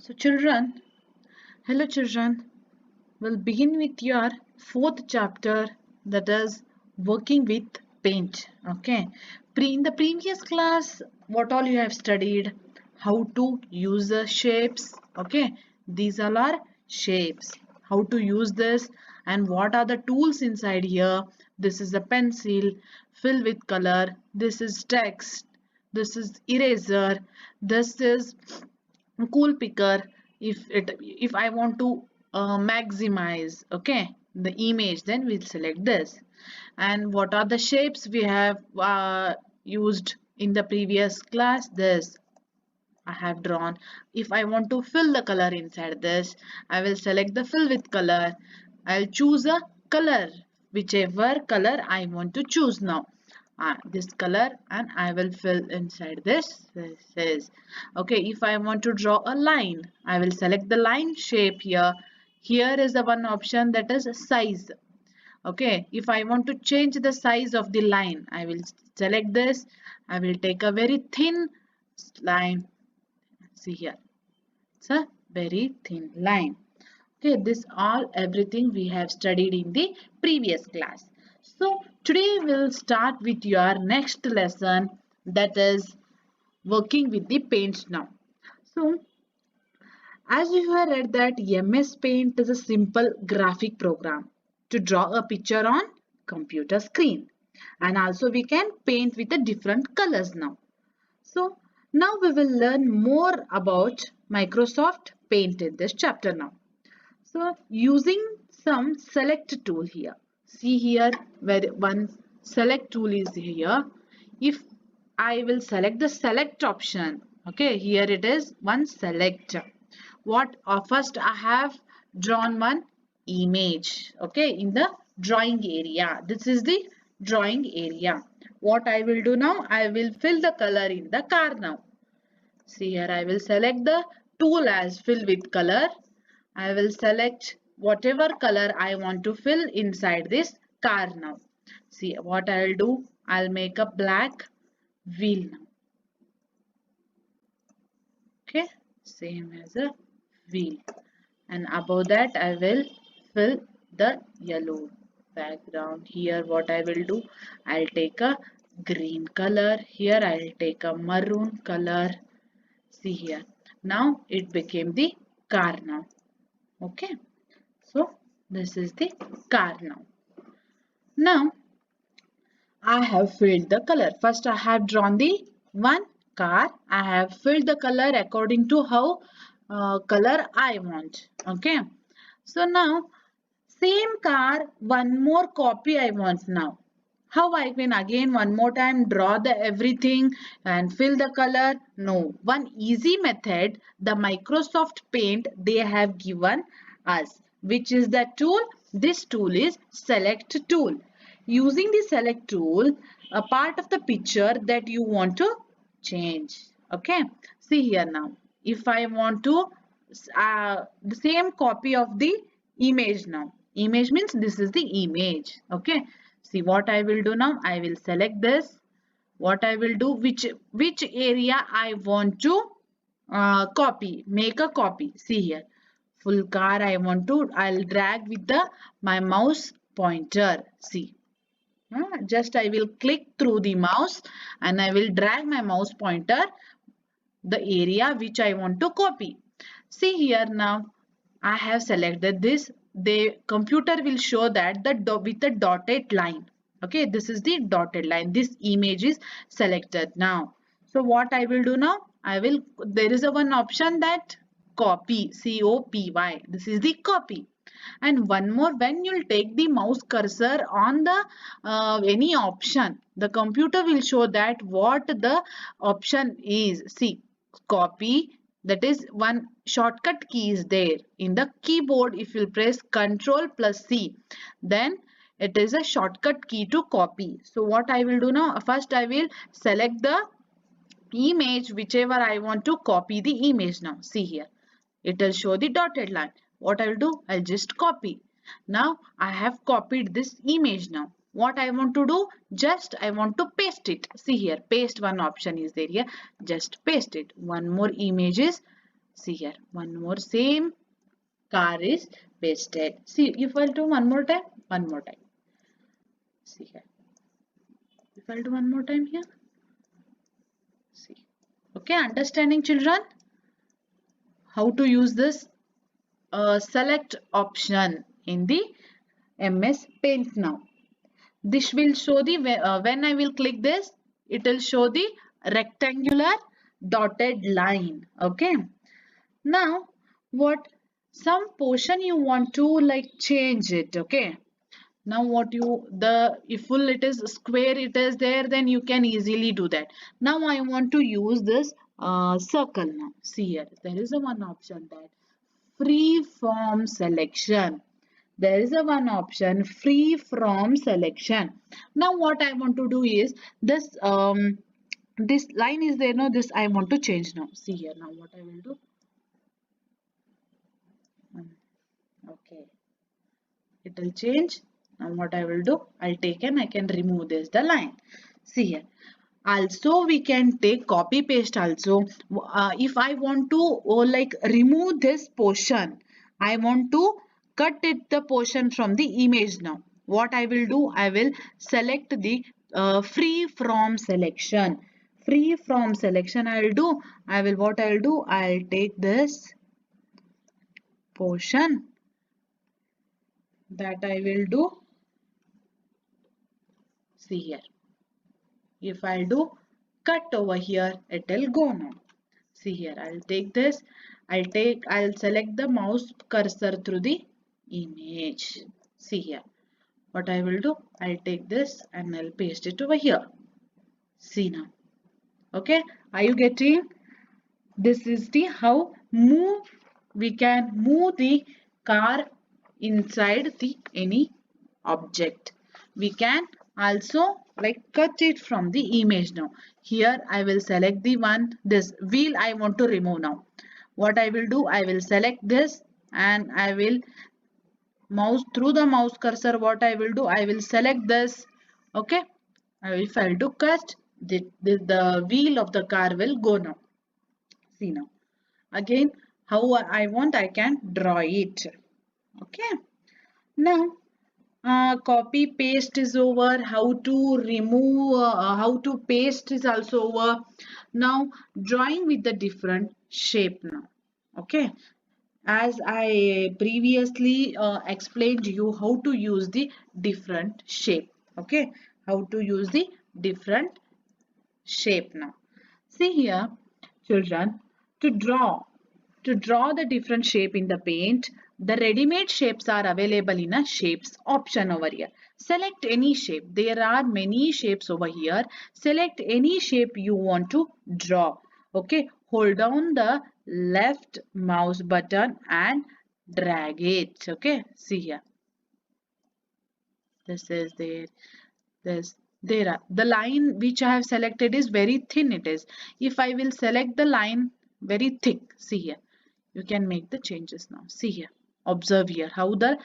So children, hello children, we'll begin with your fourth chapter, that is working with paint. Okay. In the previous class, what all you have studied, how to use the shapes. Okay. These all are shapes. How to use this and what are the tools inside here. This is a pencil, fill with color. This is text. This is eraser. This is cool picker. If I want to maximize, okay, the image, then we'll select this. And what are the shapes we have used in the previous class? This I have drawn. If I want to fill the color inside this, I will select the fill with color. I'll choose a color, whichever color I want to choose now. This color, and I will fill inside this. This is okay. If I want to draw a line, I will select the line shape here. Here is the one option, that is size. Okay, if I want to change the size of the line, I will select this. I will take a very thin line. See here, it's a very thin line. Okay, this all everything we have studied in the previous class. So today we'll start with your next lesson, that is working with the paint now. So as you have read that MS Paint is a simple graphic program to draw a picture on computer screen, and also we can paint with the different colors now. So now we will learn more about Microsoft Paint in this chapter now. So using some select tool here. See here where one select tool is here. If I will select the select option, okay, here it is one select. What first I have drawn one image, okay, in the drawing area. This is the drawing area. What I will do now, I will fill the color in the car now. See here, I will select the tool as fill with color. I will select whatever color I want to fill inside this car now. See what I'll do. I'll make a black wheel now. Okay, same as a wheel. And above that I will fill the yellow background. Here what I will do, I'll take a green color. Here I'll take a maroon color. See here. Now it became the car now. Okay. So this is the car now. Now I have filled the color. First I have drawn the one car. I have filled the color according to how color I want. Okay. So now same car, one more copy I want now. How I can again one more time draw the everything and fill the color? No. One easy method, the Microsoft Paint they have given us. Which is the tool? This tool is select tool. Using the select tool, a part of the picture that you want to change. Okay. See here now. If I want to the same copy of the image now. Image means this is the image. Okay. See what I will do now. I will select this. What I will do, which area I want to copy. Make a copy. See here. Full car I want to. I'll drag with my mouse pointer. See. Just I will click through the mouse and I will drag my mouse pointer the area which I want to copy. See here now. I have selected this. The computer will show that with the dotted line. Okay, this is the dotted line. This image is selected now. So what I will do now? There is a one option that copy, C-O-P-Y. This is the copy. And one more, when you'll take the mouse cursor on the any option, the computer will show that what the option is. See, copy, that is one shortcut key is there in the keyboard. If you press Ctrl plus C, then it is a shortcut key to copy. So what I will do now, first I will select the image whichever I want to copy the image now. See here, it will show the dotted line. What I will do, I'll just copy. Now I have copied this image now. What I want to do, just I want to paste it. See here, paste one option is there here. Just paste it. One more image is See here, one more same car is pasted. See, if I'll do one more time, one more time. See here, if I'll do one more time here. See. Okay, understanding children? How to use this select option in the MS Paint now. This will show the, when I will click this, it will show the rectangular dotted line. Okay. Now, what some portion you want to like change it. Okay. Now what you, the if full it is square it is there, then you can easily do that. Now I want to use this circle now. See here, there is a one option that free form selection. There is a one option free from selection. Now what I want to do is this this line is there now, this I want to change now. See here, now what I will do. Okay, it will change. Now what I will do, I'll take and I can remove this the line. See here. Also we can take copy paste also. If I want to like remove this portion, I want to cut it the portion from the image now. What I will do, I will select the free from selection. Free from selection I will do. I will, what I will do, I'll take this portion that I will do. See here. If I do cut over here, it will go now. See here, I'll take this. I'll select the mouse cursor through the image. See here. What I will do, I'll take this and I'll paste it over here. See now. Okay, are you getting? This is the how we can move the car inside the any object. We can also like cut it from the image now. Here I will select the one, this wheel I want to remove now. What I will do, I will select this and I will mouse through the mouse cursor. What I will do, I will select this. Okay, if I do cut, the wheel of the car will go now. See now. Again, how I want, I can draw it. Okay. Now, copy paste is over. How to remove, how to paste is also over. Now, drawing with the different shape now. Okay. As I previously explained you how to use the different shape. Okay. How to use the different shape now. See here, children, to draw. To draw the different shape in the paint, the ready-made shapes are available in a shapes option over here. Select any shape. There are many shapes over here. Select any shape you want to draw. Okay, hold down the left mouse button and drag it. Okay, see here. This is there. There are the line which I have selected is very thin. It is. If I will select the line very thick, see here. You can make the changes now. See here. Observe here how the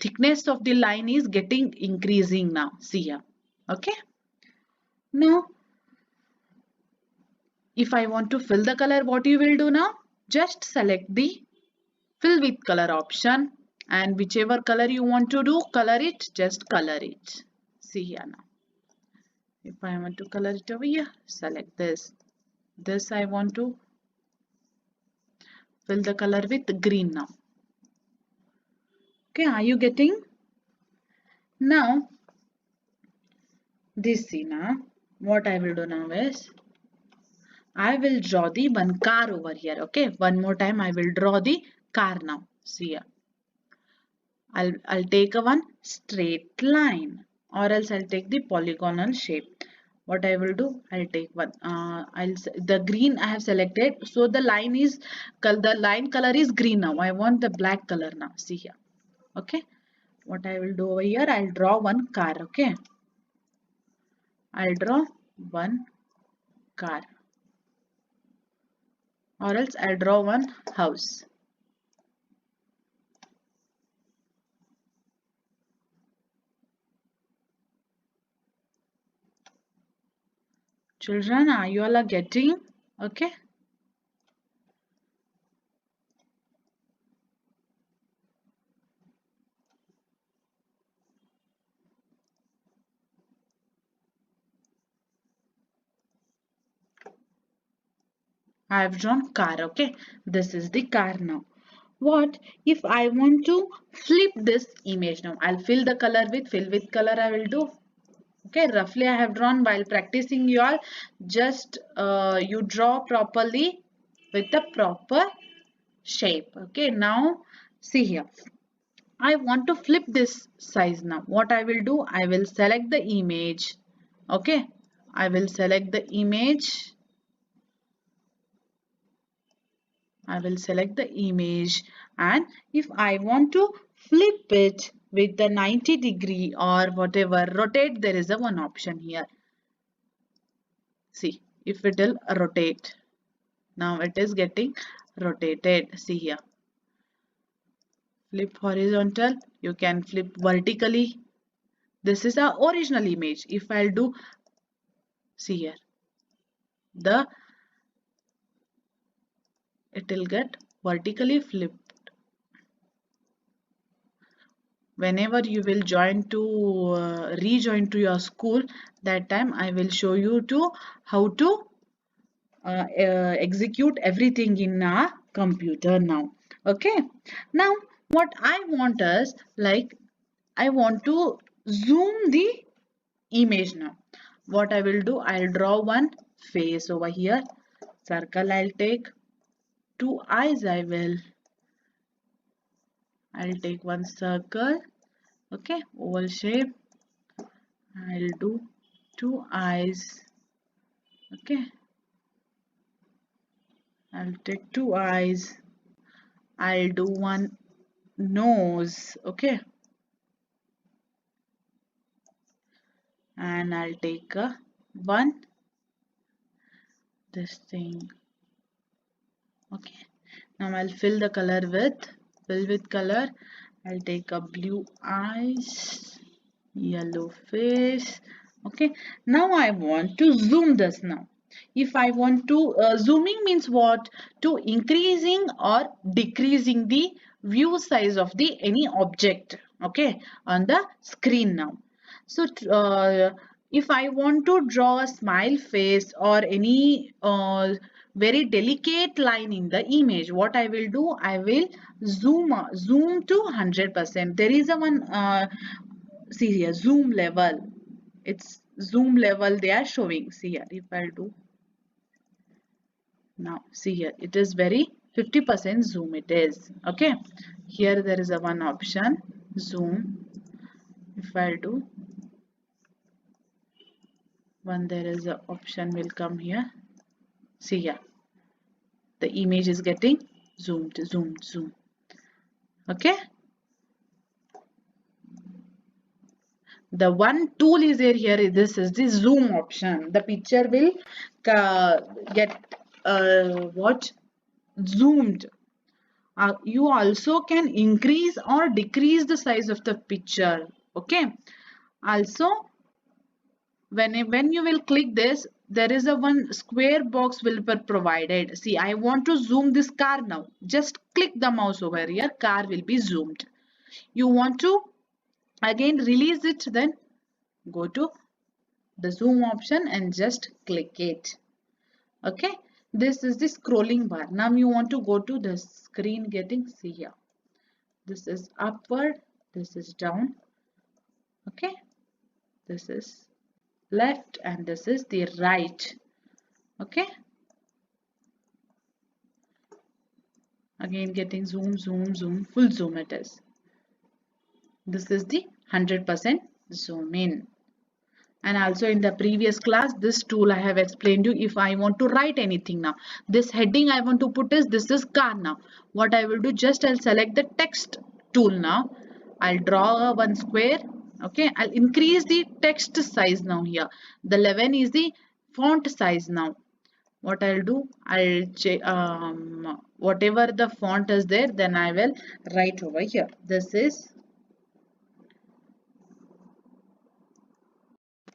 thickness of the line is getting increasing now. See here. Okay. Now, if I want to fill the color, what you will do now? Just select the fill with color option and whichever color you want to do, color it. Just color it. See here now. If I want to color it over here, select this. This I want to fill the color with green now. Okay, are you getting? Now, this see now, what I will do now is, I will draw the one car over here. Okay, one more time I will draw the car now. See here. I'll take a one straight line or else I'll take the polygonal shape. What I will do, I'll take one. The green I have selected. So the line is, the line color is green now. I want the black color now. See here. Okay. What I will do over here, I'll draw one car. Okay. I'll draw one car. Or else I'll draw one house. Children, are you all are getting? Okay. I have drawn car. Okay, this is the car now. What if I want to flip this image now? I'll fill with color I will do. Okay, roughly I have drawn while practicing you all. Just you draw properly with the proper shape. Okay, now see here. I want to flip this size now. What I will do, I will select the image. Okay, I will select the image. I will select the image, and if I want to flip it with the 90-degree or whatever, rotate, there is a one option here. See, if it will rotate. Now it is getting rotated. See here. Flip horizontal. You can flip vertically. This is our original image. If I'll do, see here, it will get vertically flipped. Whenever you will rejoin to your school, that time I will show you to how to execute everything in a computer now. Okay, now what I want is, like, I want to zoom the image now. What I will do, I'll draw one face over here. Circle I'll take. Two eyes I'll take one circle. Okay, oval shape. I'll do two eyes. Okay, I'll take two eyes. I'll do one nose. Okay, and I'll take a one this thing. Okay, now I'll fill with color. I'll take a blue eyes, yellow face. Okay, now I want to zoom this now. If I want to zooming means what? To increasing or decreasing the view size of the any object, okay, on the screen now. So if I want to draw a smile face or any very delicate line in the image, what I will do, I will zoom to 100%. There is a one see here, zoom level. It's zoom level they are showing. See here, if I do now, see here, it is very 50% zoom it is. Okay, here there is a one option, zoom. If I do one, there is a option will come here. See here, the image is getting zoom. Okay, the one tool is there here. This is the zoom option. The picture will get what zoomed. You also can increase or decrease the size of the picture. Okay, also when you will click this, there is a one square box will be provided. See, I want to zoom this car now. Just click the mouse over here, car will be zoomed. You want to again release it, then go to the zoom option and just click it. Okay, this is the scrolling bar. Now you want to go to the screen getting, see here, this is upward, this is down. Okay, this is left and this is the right. Okay, again getting zoom, full zoom it is. This is the 100% zoom in. And also in the previous class, this tool I have explained you. If I want to write anything now, this heading I want to put is, this is car now. What I will do, just I'll select the text tool now. I'll draw one square. Okay, I'll increase the text size now here. The 11 is the font size now. What I'll do, I'll whatever the font is there, then I will write over here. This is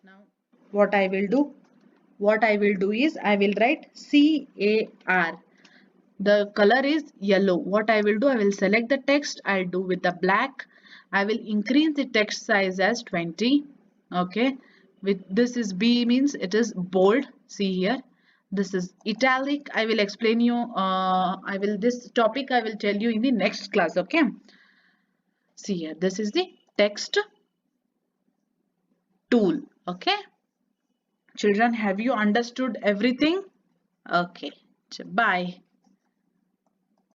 now what I will do. What I will do is I will write CAR. The color is yellow. What I will do, I will select the text. I'll do with the black. I will increase the text size as 20. Okay. With this is B means it is bold. See here. This is italic. I will explain you. This topic I will tell you in the next class. Okay. See here. This is the text tool. Okay. Children, have you understood everything? Okay. Bye.